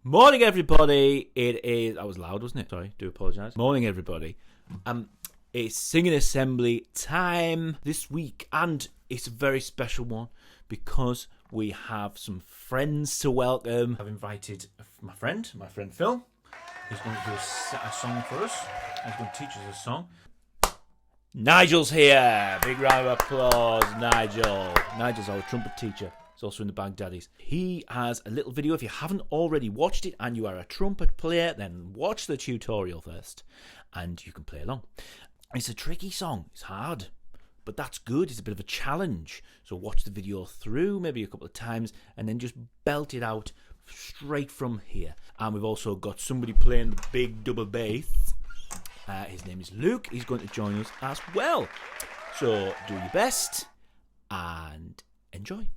Morning, everybody. It is. That was loud, wasn't it? Sorry, do apologise. Morning, everybody. It's singing assembly time this week, and it's a very special one because we have some friends to welcome. I've invited my friend Phil. He's going to do a song for us. He's going to teach us a song. Nigel's here. Big round of applause, Nigel. Nigel's our trumpet teacher. He's also in the Baghdadis. He has a little video. If you haven't already watched it and you are a trumpet player, then watch the tutorial first and you can play along. It's a tricky song. It's hard, but that's good. It's a bit of a challenge. So watch the video through maybe a couple of times and then just belt it out straight from here. And we've also got somebody playing the big double bass. His name is Luke. He's going to join us as well. So do your best and enjoy.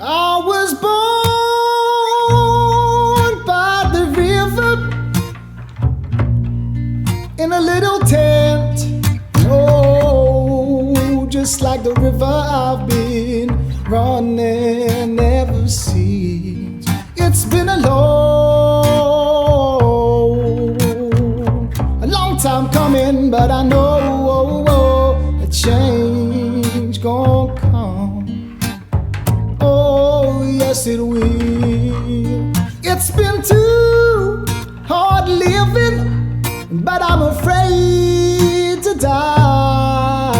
I was born by the river in a little tent. Oh, just like the river I've been running ever since. It's been a long time coming, but I know a change gon' come. Oh, yes it will. It's been too hard living, but I'm afraid to die,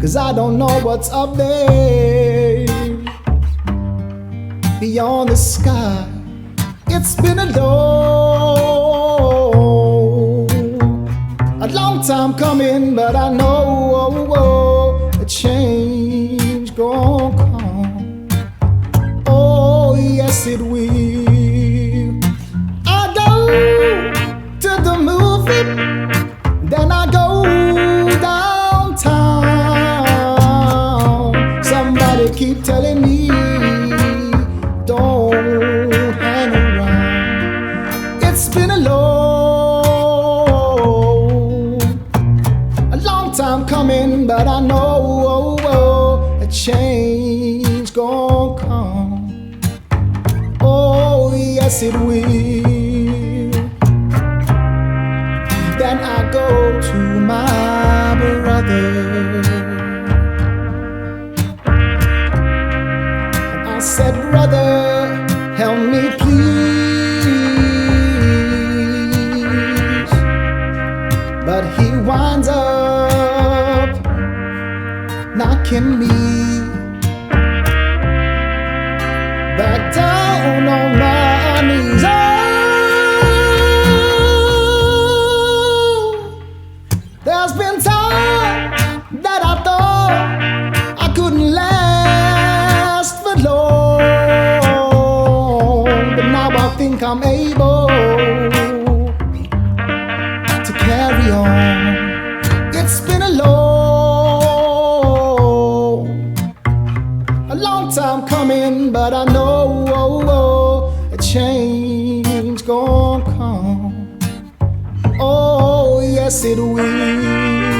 'cause I don't know what's up there beyond the sky. It's been a long time coming, but I know a change gon' come. Oh, yes it will. I go to the movie, then I go downtown. Somebody keep telling me don't hang around. It's been a long time coming, but I know a change gon' come. Oh, yes it will. Then I go to my brother and I said, brother, help me please. But he winds up knocking me back down on my knees. Oh, there's been time that I thought I couldn't last for long, but now I think I'm able to carry on. It's been a long time coming, but I know a change gon' come. Oh, yes it will.